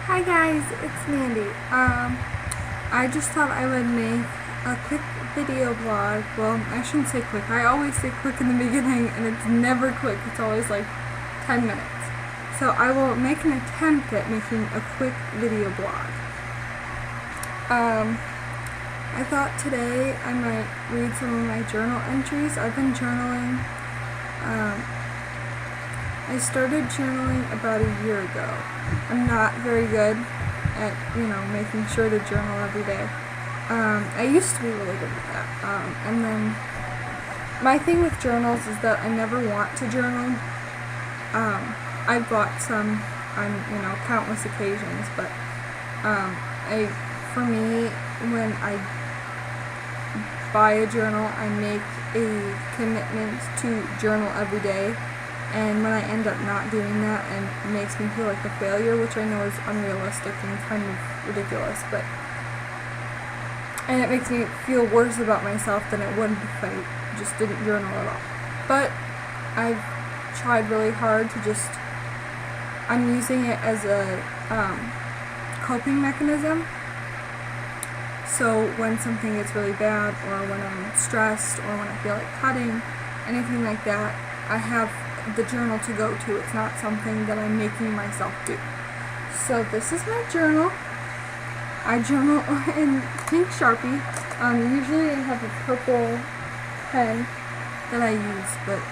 Hi guys, it's Mandy. I just thought I would make a quick video blog. Well, I shouldn't say quick. I always say quick in the beginning and it's never quick. It's always like 10 minutes. So I will make an attempt at making a quick video blog. I thought today I might read some of my journal entries. I've been journaling. I started journaling about a year ago. I'm not very good at, making sure to journal every day. I used to be really good at that. And then my thing with journals is that I never want to journal. I bought some on, countless occasions, but for me, when I buy a journal, I make a commitment to journal every day. And when I end up not doing that, it makes me feel like a failure, which I know is unrealistic and kind of ridiculous, and it makes me feel worse about myself than it would if I just didn't journal at all. But I've tried really hard to I'm using it as a coping mechanism. So when something gets really bad, or when I'm stressed, or when I feel like cutting, anything like that, I have the journal to go to. It's not something that I'm making myself do. So this is my journal. I journal in pink Sharpie. Usually I have a purple pen that I use, but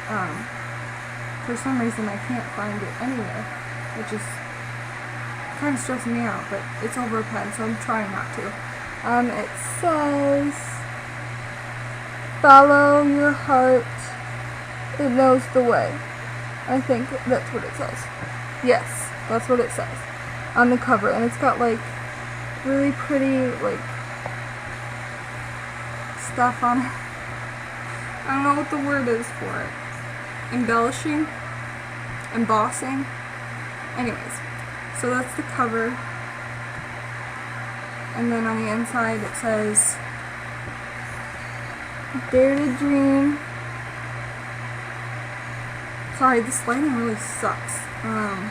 for some reason I can't find it anywhere, which is kind of stressing me out, but it's over a pen, so I'm trying not to. It says, "Follow your heart, it knows the way." I think that's what it says. Yes, that's what it says on the cover. And it's got like really pretty stuff on it. I don't know what the word is for it. Embellishing? Embossing? Anyways, so that's the cover. And then on the inside it says, "Dare to dream." Sorry, this lighting really sucks. And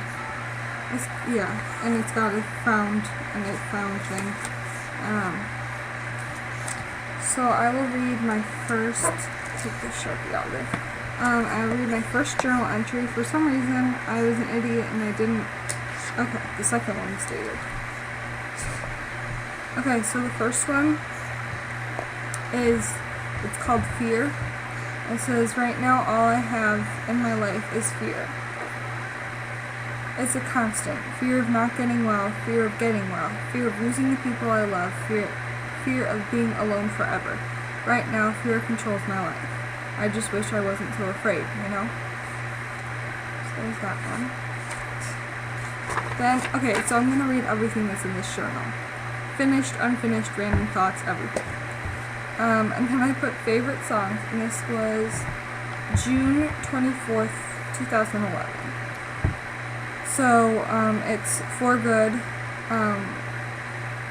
it's got a found thing. So I will read my first, take this Sharpie out of there. I will read my first journal entry. For some reason, I was an idiot and I didn't, okay, the second one is dated. Okay, so the first one it's called Fear. It says, "Right now all I have in my life is fear. It's a constant. Fear of not getting well, fear of getting well, fear of losing the people I love, fear of being alone forever. Right now, fear controls my life. I just wish I wasn't so afraid, So there's that one. Then, okay, so I'm going to read everything that's in this journal. Finished, unfinished, random thoughts, everything. And then I put favorite songs, and this was June 24th, 2011. So, it's For Good,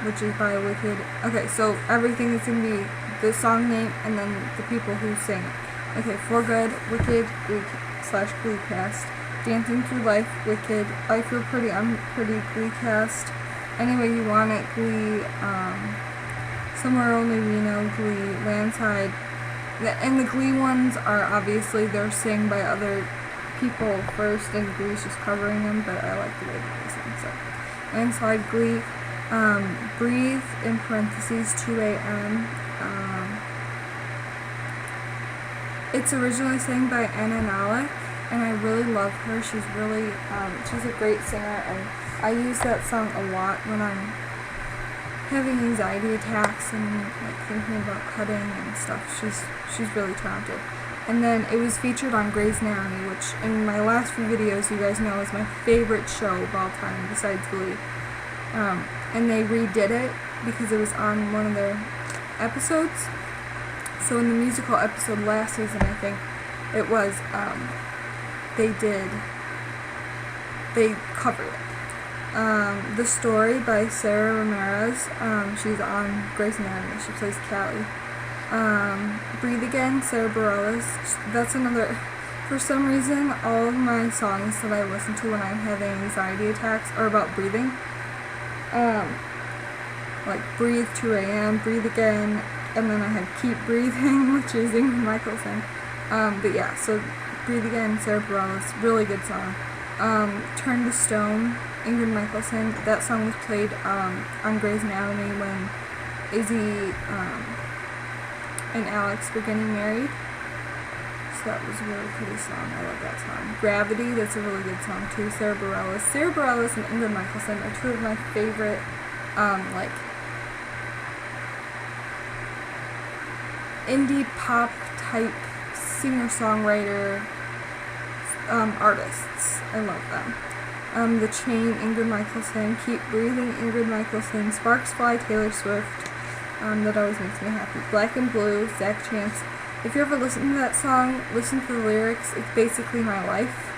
which is by Wicked. Okay, so everything is going to be the song name and then the people who sing it. Okay, For Good, Wicked, Glee/Gleecast, Dancing Through Life, Wicked, I Feel Pretty, I'm Pretty, Gleecast, Any Way You Want It, Glee, Somewhere Only We Know, Glee, Landside, and the Glee ones are obviously they're sang by other people first, and Glee's just covering them, but I like the way that they sing. So, Landside, Glee, Breathe in parentheses 2 a.m. It's originally sang by Anna Nalick, and I really love her. She's really she's a great singer, and I use that song a lot when I'm having anxiety attacks and thinking about cutting and stuff. She's really talented. And then it was featured on Grey's Anatomy, which in my last few videos you guys know is my favorite show of all time besides Glee. And they redid it because it was on one of their episodes. So in the musical episode last season, I think it was, they covered it. The Story by Sarah Ramirez. She's on Grey's Anatomy. She plays Callie. Breathe Again, Sarah Bareilles. That's another. For some reason, all of my songs that I listen to when I'm having anxiety attacks are about breathing. like Breathe, 2 a.m., Breathe Again, and then I had Keep Breathing, which is Ingrid Michaelson. But yeah, so Breathe Again, Sarah Bareilles, really good song. Turn to Stone, Ingrid Michaelson. That song was played on Grey's Anatomy when Izzy and Alex were getting married. So that was a really pretty song. I love that song. Gravity, that's a really good song too. Sarah Bareilles. Sarah Bareilles and Ingrid Michaelson are two of my favorite, like, indie pop type singer-songwriter artists. I love them. The Chain, Ingrid Michaelson. Keep Breathing, Ingrid Michaelson. Sparks Fly, Taylor Swift. That always makes me happy. Black and Blue, Zach Chance. If you ever listen to that song, listen to the lyrics. It's basically my life.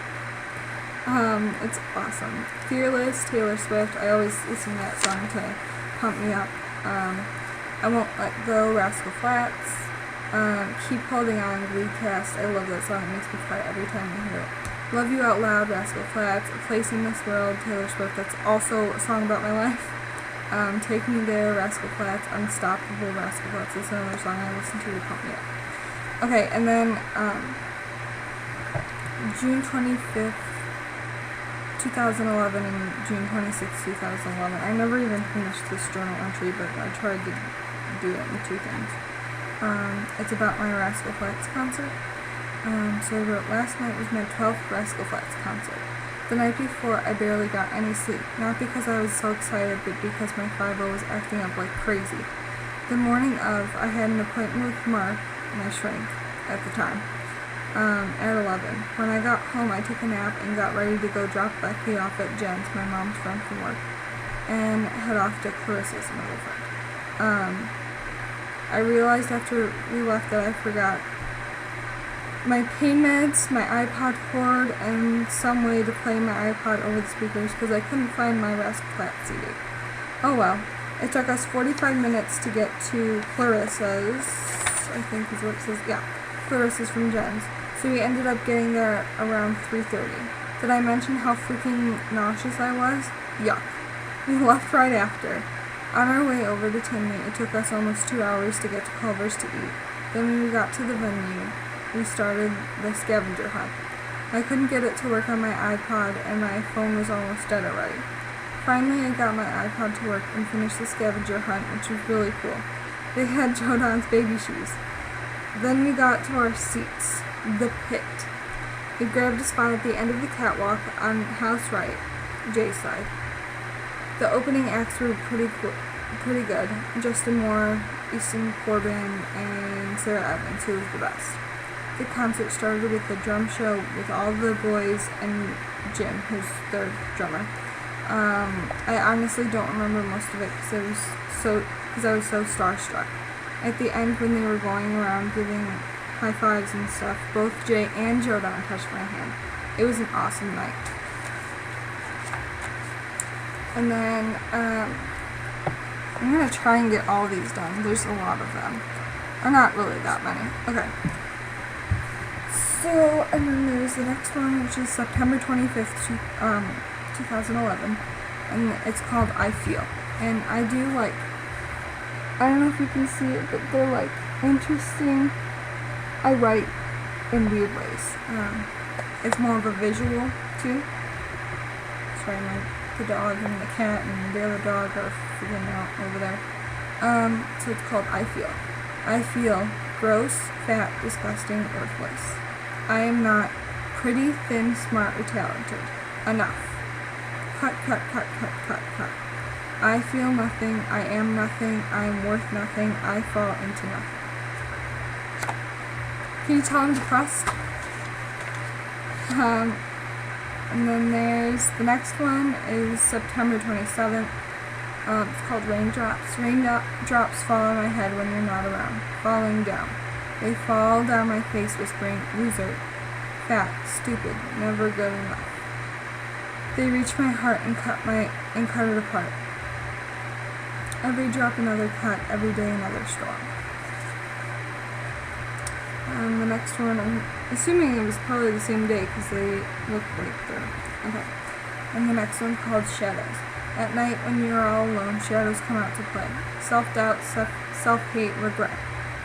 It's awesome. Fearless, Taylor Swift. I always listen to that song to pump me up. I Won't Let Go, Rascal Flatts. Keep Holding On, Glee Cast. I love that song. It makes me cry every time I hear it. Love You Out Loud, Rascal Flatts. A Place in This World, Taylor Swift. That's also a song about my life. Take Me There, Rascal Flatts. Unstoppable, Rascal Flatts. That's another song I listen to pump me up. Okay, and then June 25th, 2011 and June 26th, 2011. I never even finished this journal entry, but I tried to do it in two things. It's about my Rascal Flatts concert. So I wrote, last night was my 12th Rascal Flatts concert. The night before, I barely got any sleep, not because I was so excited, but because my Fibro was acting up like crazy. The morning of, I had an appointment with Mark, my shrink, at the time, at 11. When I got home, I took a nap and got ready to go drop Becky off at Jen's, my mom's friend from work, and head off to Clarissa's, another friend. I realized after we left that I forgot my pain meds, my iPod cord, and some way to play my iPod over the speakers because I couldn't find my Rascal Flatts CD. Oh well. It took us 45 minutes to get to Clarissa's, I think is what it says, yeah, Clarissa's from Jen's. So we ended up getting there around 3:30. Did I mention how freaking nauseous I was? Yuck. We left right after. On our way over to Tinley, it took us almost 2 hours to get to Culver's to eat. Then when we got to the venue, we started the scavenger hunt. I couldn't get it to work on my iPod, and my phone was almost dead already. Finally, I got my iPod to work and finished the scavenger hunt, which was really cool. They had Jodan's baby shoes. Then we got to our seats, the pit. We grabbed a spot at the end of the catwalk on house right, Jay's side. The opening acts were pretty good. Justin Moore, Easton Corbin, and Sarah Evans, who was the best. The concert started with a drum show with all the boys and Jim, who's their drummer. I honestly don't remember most of it because I was so starstruck. At the end, when they were going around giving high fives and stuff, both Jay and Jodan touched my hand. It was an awesome night. And then I'm gonna try and get all these done. There's a lot of them, or not really that many. Okay. So, and then there's the next one, which is September 25th, 2011, and it's called I Feel. And I do like, I don't know if you can see it, but they're like interesting. I write in weird ways. It's more of a visual too. Sorry, the dog and the cat and the other dog are freaking out over there. So it's called I Feel. I feel gross, fat, disgusting, worthless. I am not pretty, thin, smart, or talented. Enough. Cut, cut, cut, cut, cut, cut. I feel nothing. I am nothing. I am worth nothing. I fall into nothing. Can you tell I'm depressed? And then there's the next one is September 27th. It's called Raindrops. Raindrops fall on my head when you're not around. Falling down. They fall down my face whispering, loser, fat, stupid, never good enough. They reach my heart and cut it apart. Every drop another cut, every day another storm. The next one, I'm assuming it was probably the same day because they look like they're, okay. And the next one called Shadows. At night, when you are all alone, shadows come out to play. Self-doubt, self-hate, regret.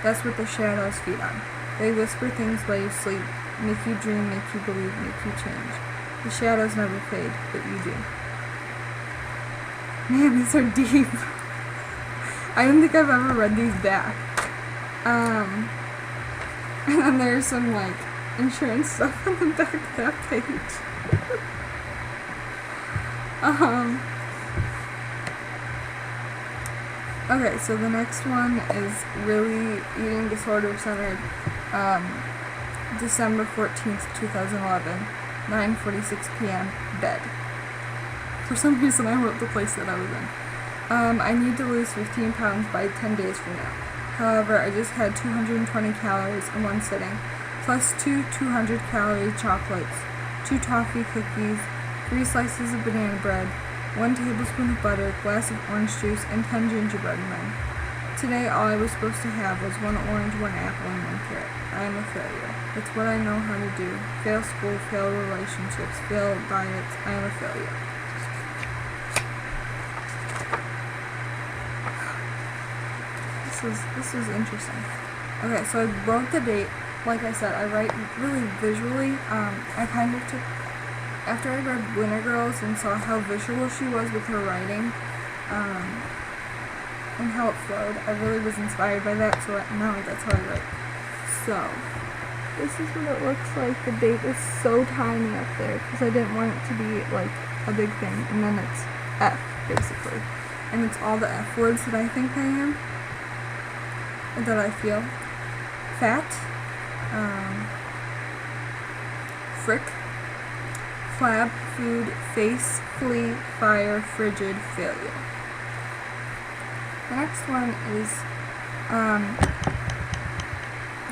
That's what the shadows feed on. They whisper things while you sleep, make you dream, make you believe, make you change. The shadows never fade, but you do. Man, these are deep. I don't think I've ever read these back. And then there's some, like, insurance stuff on the back of that page. Okay, so the next one is really eating disorder centered. December 14th, 2011, 9:46 p.m., bed. For some reason I wrote the place that I was in. I need to lose 15 pounds by 10 days from now. However, I just had 220 calories in one sitting, plus 2 200-calorie chocolates, 2 toffee cookies, 3 slices of banana bread, 1 tablespoon of butter, glass of orange juice, and 10 gingerbread men. Today, all I was supposed to have was 1 orange, 1 apple, and 1 carrot. I am a failure. It's what I know how to do. Fail school, fail relationships, fail diets. I am a failure. This is interesting. Okay, so I wrote the date. Like I said, I write really visually. I kind of took, after I read Winter Girls and saw how visual she was with her writing, and how it flowed, I really was inspired by that, so now that's how I write. So, this is what it looks like. The date is so tiny up there, because I didn't want it to be, like, a big thing, and then it's F, basically. And it's all the F words that I think I am, or that I feel. Fat, frick, flab, food, face, flea, fire, frigid, failure. The next one is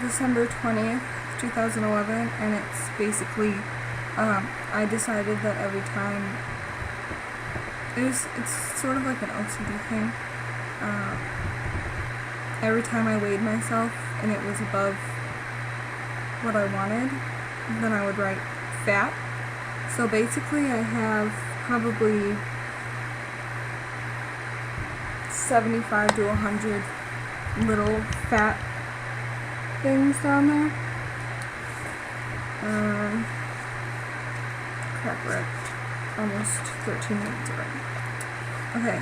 December 20th, 2011, and it's basically, I decided that every time, it's sort of like an OCD thing. Every time I weighed myself and it was above what I wanted, then I would write fat. So basically I have probably 75 to 100 little fat things down there. Crap, we're at almost 13 minutes already. Okay,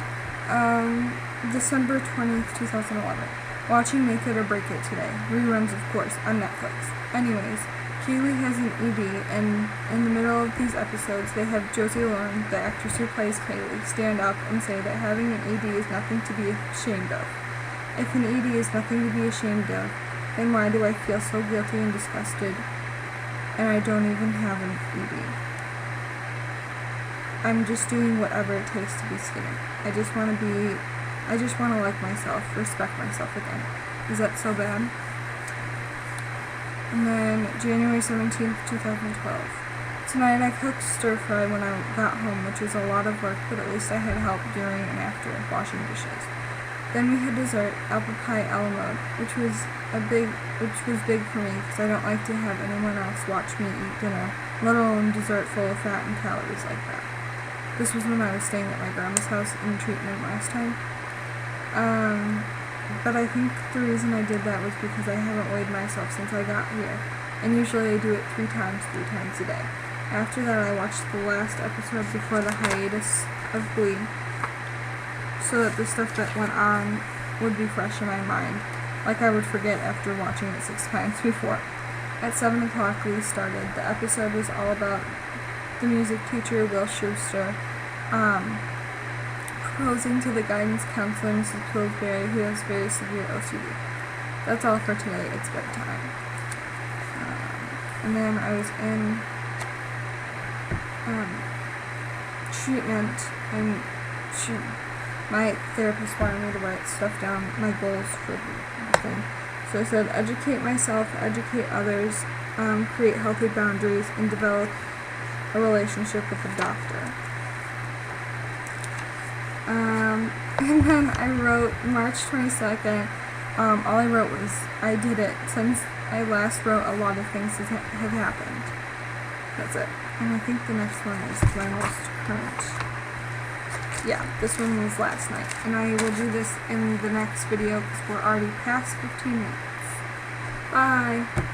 December 20th, 2011. Watching Make It or Break It today. Reruns, of course, on Netflix. Anyways, Kaylee has an ED, and in the middle of these episodes, they have Josie Lauren, the actress who plays Kaylee, stand up and say that having an ED is nothing to be ashamed of. If an ED is nothing to be ashamed of, then why do I feel so guilty and disgusted, and I don't even have an ED? I'm just doing whatever it takes to be skinny. I just want to like myself, respect myself again. Is that so bad? And then January 17th, 2012. Tonight I cooked stir fry when I got home, which was a lot of work, but at least I had help during and after washing dishes. Then we had dessert, apple pie a la mode, which was big for me because I don't like to have anyone else watch me eat dinner, let alone dessert full of fat and calories like that. This was when I was staying at my grandma's house in treatment last time. But I think the reason I did that was because I haven't weighed myself since I got here, and usually I do it 3 times a day. After that, I watched the last episode before the hiatus of Glee, so that the stuff that went on would be fresh in my mind, like I would forget after watching it 6 times before. At 7 o'clock, Glee started. The episode was all about the music teacher, Will Schuester, proposing to the guidance counselor, Mrs. Pillsbury, who has very severe OCD. That's all for today. It's bedtime. And then I was in treatment, and my therapist wanted me to write stuff down, my goals for the thing. So I said, educate myself, educate others, create healthy boundaries, and develop a relationship with a doctor. And then I wrote March 22nd, all I wrote was, I did it. Since I last wrote, a lot of things have happened. That's it. And I think the next one is my most current. yeah, this one was last night. And I will do this in the next video because we're already past 15 minutes. Bye.